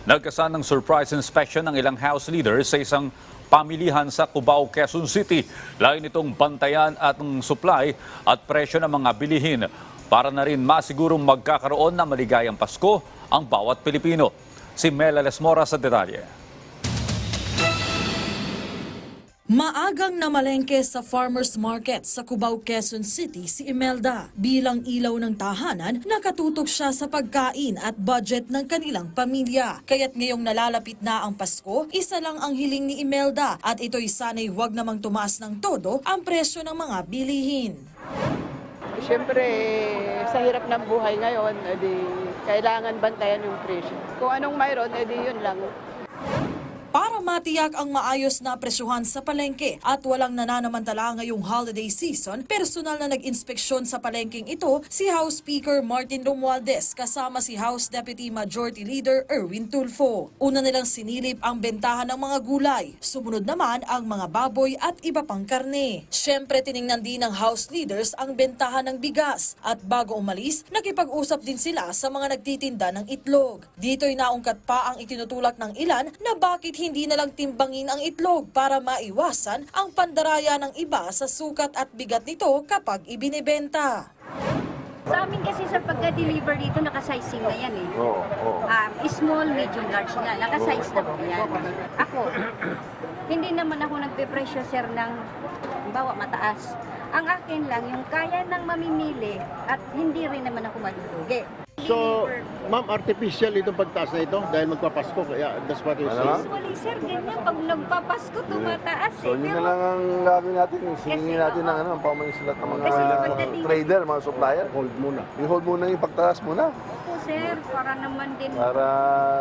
Nagkasan ng surprise inspection ng ilang house leaders sa isang pamilihan sa Cubao, Quezon City. Layo nitong bantayan at ng supply at presyo ng mga bilihin para na rin masigurong magkakaroon ng maligayang Pasko ang bawat Pilipino. Si Mela Lesmora sa detalye. Maagang namalengke sa farmers market sa Cubao, Quezon City si Imelda. Bilang ilaw ng tahanan, nakatutok siya sa pagkain at budget ng kanilang pamilya. Kaya't ngayong nalalapit na ang Pasko, isa lang ang hiling ni Imelda at ito'y sana'y huwag namang tumaas ng todo ang presyo ng mga bilihin. Siyempre, sa hirap ng buhay ngayon, kailangan bantayan yung presyo. Kung anong mayroon, yun lang. Para matiyak ang maayos na presyuhan sa palengke at walang nananamantala ngayong holiday season, personal na nag-inspeksyon sa palengkeng ito si House Speaker Martin Romualdez kasama si House Deputy Majority Leader Erwin Tulfo. Una nilang sinilip ang bentahan ng mga gulay, sumunod naman ang mga baboy at iba pang karne. Siyempre tiningnan din ng House leaders ang bentahan ng bigas at bago umalis, nakipag-usap din sila sa mga nagtitinda ng itlog. Dito'y naungkat pa ang itinutulak ng ilan na bakit hindi na lang timbangin ang itlog para maiwasan ang pandaraya ng iba sa sukat at bigat nito kapag ibinebenta. Sa amin kasi sa pagka-deliver dito, nakasizing na yan eh. Small, medium, large na. Nakasize na po yan. Ako, hindi naman ako nagpe-pressure sir ng bawa mataas. Ang akin lang, yung kaya ng mamimili at hindi rin naman ako malulugi. So, ma'am, artificial itong pagtaas na ito dahil magpapasko, kaya that's what you're saying? Usually sir, ganyan. Pag nagpapasko, tumataas So, yun na lang ang gagawin natin. Singin natin ng ang pamainsulat ng mga trader, mga supplier. Hold muna. I-hold muna yung pagtaas muna. Opo sir, para naman din. Para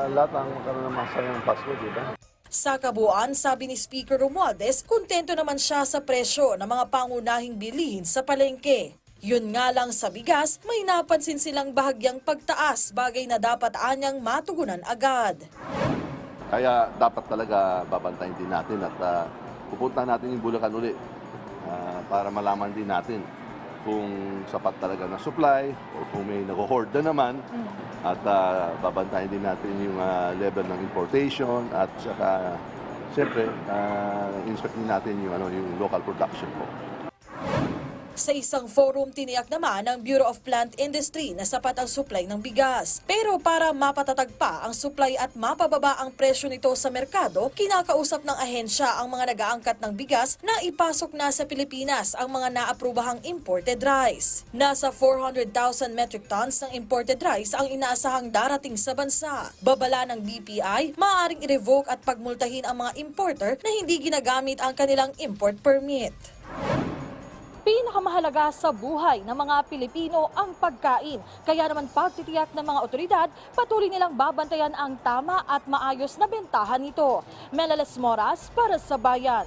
lahat ang magkaroon ng masayang Pasko, di ba? Sa kabuuan, sabi ni Speaker Romualdez, kontento naman siya sa presyo ng mga pangunahing bilihin sa palengke. Yun nga lang sa bigas, may napansin silang bahagyang pagtaas, bagay na dapat anyang matugunan agad. Kaya dapat talaga babantayin din natin at pupunta natin yung Bulacan uli para malaman din natin kung sapat talaga na supply o kung may nag-hoard na naman at babantayin din natin yung level ng importation at saka siyempre inspect din natin yung local production po. Sa isang forum, tiniyak naman ng Bureau of Plant Industry na sapat ang supply ng bigas. Pero para mapatatag pa ang supply at mapababa ang presyo nito sa merkado, kinakausap ng ahensya ang mga nag-aangkat ng bigas na ipasok na sa Pilipinas ang mga naaprubahang imported rice. Nasa 400,000 metric tons ng imported rice ang inaasahang darating sa bansa. Babala ng BPI, maaaring i-revoke at pagmultahin ang mga importer na hindi ginagamit ang kanilang import permit. Pinakamahalaga sa buhay ng mga Pilipino ang pagkain. Kaya naman pagtitiyak ng mga otoridad, patuloy nilang babantayan ang tama at maayos na bentahan nito. Mela Lesmora para sa Bayan.